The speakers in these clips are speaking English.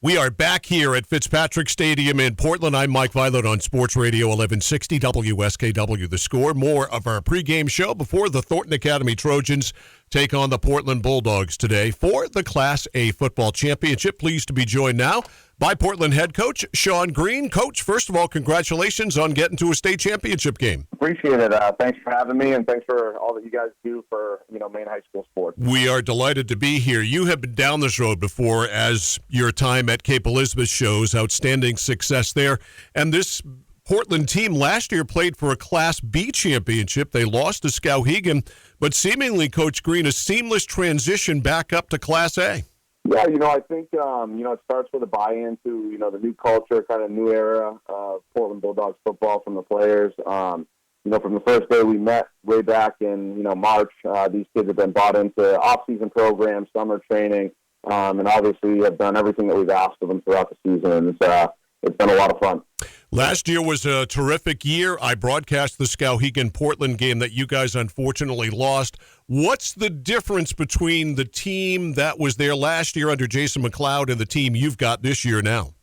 We are back here at Fitzpatrick Stadium in Portland. I'm Mike Violet on Sports Radio 1160 WSKW The Score. More of our pregame show before the Thornton Academy Trojans take on the Portland Bulldogs today for the Class A football championship. Pleased to be joined now by Portland head coach Shawn Green. Coach, first of all, congratulations on getting to a state championship game. Appreciate it. Thanks for having me, and thanks for all that you guys do for Maine high school sports. We are delighted to be here. You have been down this road before, as your time at Cape Elizabeth shows. Outstanding success there. And this Portland team last year played for a Class B championship. They lost to Skowhegan, but seemingly, Coach Green, a seamless transition back up to Class A. Yeah, I think, it starts with a buy-in to, the new culture, kind of new era of Portland Bulldogs football from the players. From the first day we met way back in, March, these kids have been bought into off-season programs, summer training, and obviously have done everything that we've asked of them throughout the season, and it's been a lot of fun. Last year was a terrific year. I broadcast the Skowhegan-Portland game that you guys unfortunately lost. What's the difference between the team that was there last year under Jason McLeod and the team you've got this year now?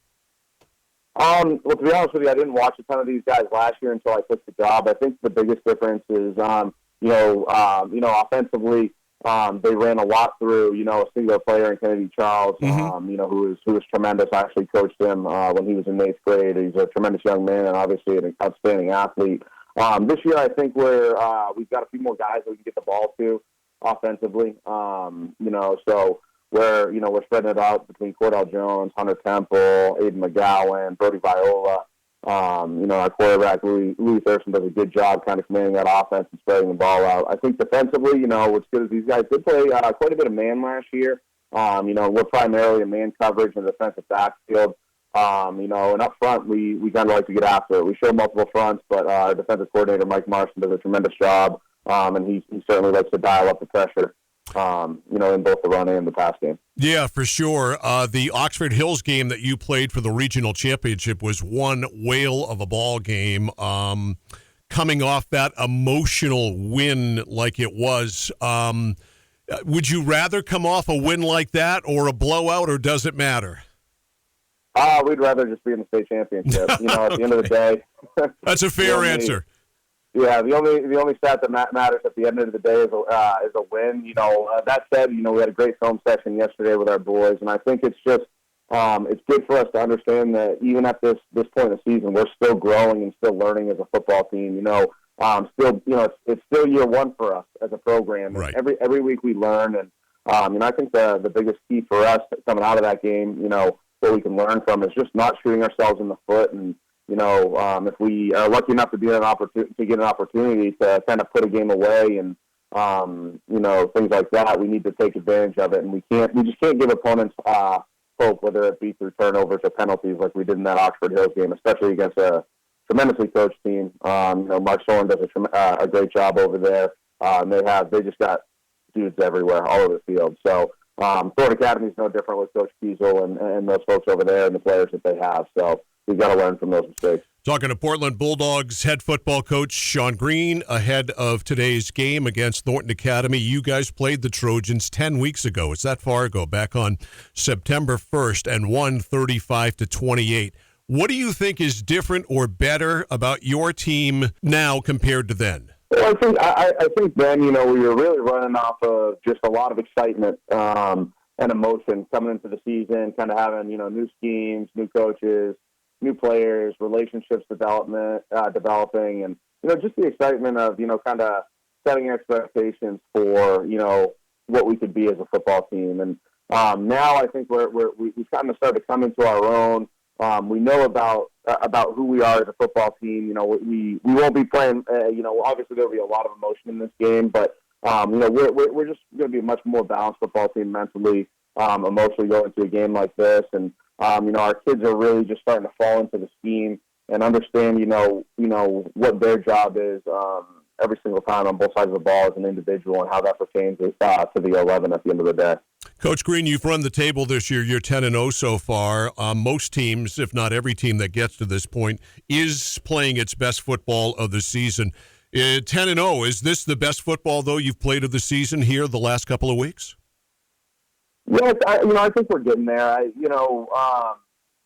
Well, to be honest with you, I didn't watch a ton of these guys last year until I took the job. I think the biggest difference is, offensively, they ran a lot through, a single player in Kennedy Charles, who was tremendous. I actually coached him when he was in 8th grade. He's a tremendous young man and obviously an outstanding athlete. This year, I think we've got a few more guys that we can get the ball to offensively. So we're spreading it out between Cordell Jones, Hunter Temple, Aiden McGowan, Brody Viola. Our quarterback, Louis Thurston, does a good job kind of commanding that offense and spreading the ball out. I think defensively, what's good is these guys did play quite a bit of man last year. We're primarily a man coverage in the defensive backfield. And up front, we kind of like to get after it. We show multiple fronts, but our defensive coordinator, Mike Marston, does a tremendous job, and he certainly likes to dial up the pressure, in both the run and the pass game. Yeah, for sure. The Oxford Hills game that you played for the regional championship was one whale of a ball game. Coming off that emotional win like it was, would you rather come off a win like that or a blowout, or does it matter? We'd rather just be in the state championship. At the end of the day. That's a fair answer. Yeah, the only stat that matters at the end of the day is a win. That said, we had a great film session yesterday with our boys, and I think it's just it's good for us to understand that even at this point in the season, we're still growing and still learning as a football team. It's still year one for us as a program. Right. Every week we learn, and I think the biggest key for us coming out of that game, what we can learn from is just not shooting ourselves in the foot. And if we are lucky enough to get an opportunity to kind of put a game away and things like that, we need to take advantage of it. And we just can't give opponents hope, whether it be through turnovers or penalties, like we did in that Oxford Hills game, especially against a tremendously coached team. Mark Shawn does a great job over there. They just got dudes everywhere, all over the field. So Thornton Academy is no different with Coach Kiesel and those folks over there and the players that they have. So we've got to learn from those mistakes. Talking to Portland Bulldogs head football coach Shawn Green ahead of today's game against Thornton Academy. You guys played the Trojans 10 weeks ago. It's that far ago, back on September 1st, and won 35-28. What do you think is different or better about your team now compared to then? Well, I think then, we were really running off of just a lot of excitement and emotion coming into the season, kind of having, new schemes, new coaches, new players, relationships developing, and, just the excitement of, kind of setting expectations for, what we could be as a football team. And now I think we've kind of started to come into our own. We know about who we are as a football team. We won't be playing. Obviously there'll be a lot of emotion in this game, but we're just going to be a much more balanced football team mentally, emotionally going into a game like this. And our kids are really just starting to fall into the scheme and understand, what their job is every single time on both sides of the ball as an individual and how that pertains to the 11 at the end of the day. Coach Green, you've run the table this year. You're 10-0 so far. Most teams, if not every team that gets to this point, is playing its best football of the season. 10-0, is this the best football, though, you've played of the season here the last couple of weeks? Yes, I think we're getting there.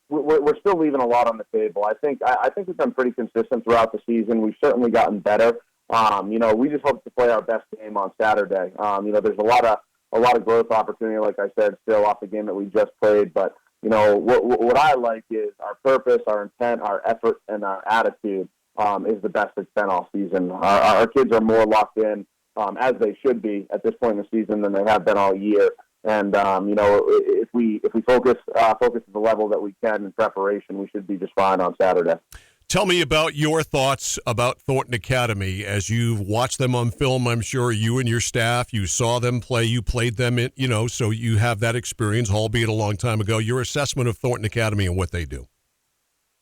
We're still leaving a lot on the table. I think we've been pretty consistent throughout the season. We've certainly gotten better. We just hope to play our best game on Saturday. There's a lot of growth opportunity, like I said, still off the game that we just played. But what I like is our purpose, our intent, our effort, and our attitude is the best it's been all season. Our kids are more locked in, as they should be at this point in the season than they have been all year. And if we focus at the level that we can in preparation, we should be just fine on Saturday. Tell me about your thoughts about Thornton Academy as you've watched them on film. I'm sure you and your staff, you saw them play, you played them, so you have that experience, albeit a long time ago. Your assessment of Thornton Academy and what they do.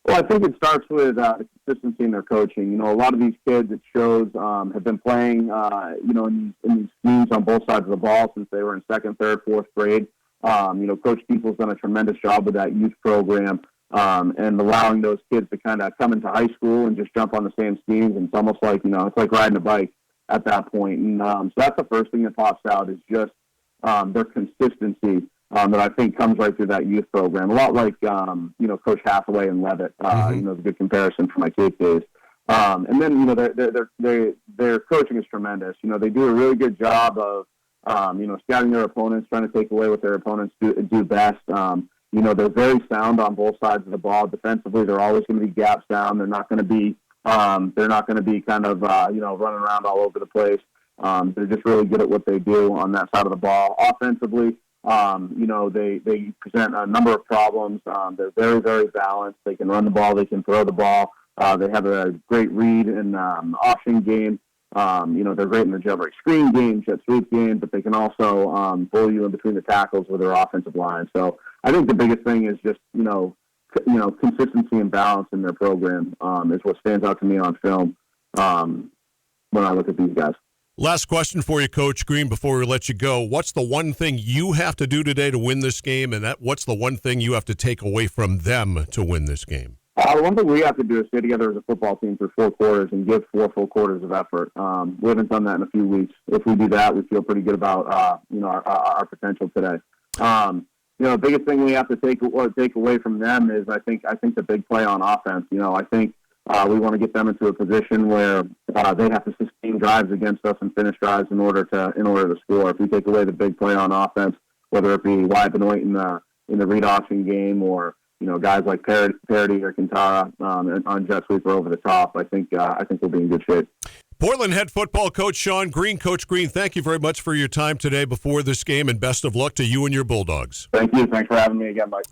Well, I think it starts with the consistency in their coaching. A lot of these kids, it shows, have been playing, in these schemes on both sides of the ball since they were in second, third, fourth grade. Coach Peoples done a tremendous job with that youth program. And allowing those kids to kind of come into high school and just jump on the same schemes. And it's almost like, it's like riding a bike at that point. And so that's the first thing that pops out is just their consistency that I think comes right through that youth program. A lot like, Coach Hathaway and Levitt, it's a good comparison from my Cape days. And then, their coaching is tremendous. They do a really good job of, scouting their opponents, trying to take away what their opponents do best. They're very sound on both sides of the ball. Defensively, they're always going to be gaps down. They're not going to be kind of, running around all over the place. They're just really good at what they do on that side of the ball. Offensively, they present a number of problems. They're very, very balanced. They can run the ball. They can throw the ball. They have a great read and option game. They're great in the jailbreak screen game, jet sweep game, but they can also bully you in between the tackles with their offensive line. So I think the biggest thing is just, consistency and balance in their program is what stands out to me on film when I look at these guys. Last question for you, Coach Green, before we let you go. What's the one thing you have to do today to win this game, and what's the one thing you have to take away from them to win this game? One thing we have to do is stay together as a football team for 4 quarters and give 4 full quarters of effort. We haven't done that in a few weeks. If we do that, we feel pretty good about our potential today. The biggest thing we have to take away from them is I think the big play on offense. I think we want to get them into a position where they have to sustain drives against us and finish drives in order to score. If we take away the big play on offense, whether it be Wyatt Benoit in the read option game or guys like Parody or Quintara on jet sweep or over the top, I think we'll be in good shape. Portland head football coach Shawn Green. Coach Green, thank you very much for your time today before this game, and best of luck to you and your Bulldogs. Thank you. Thanks for having me again, Mike.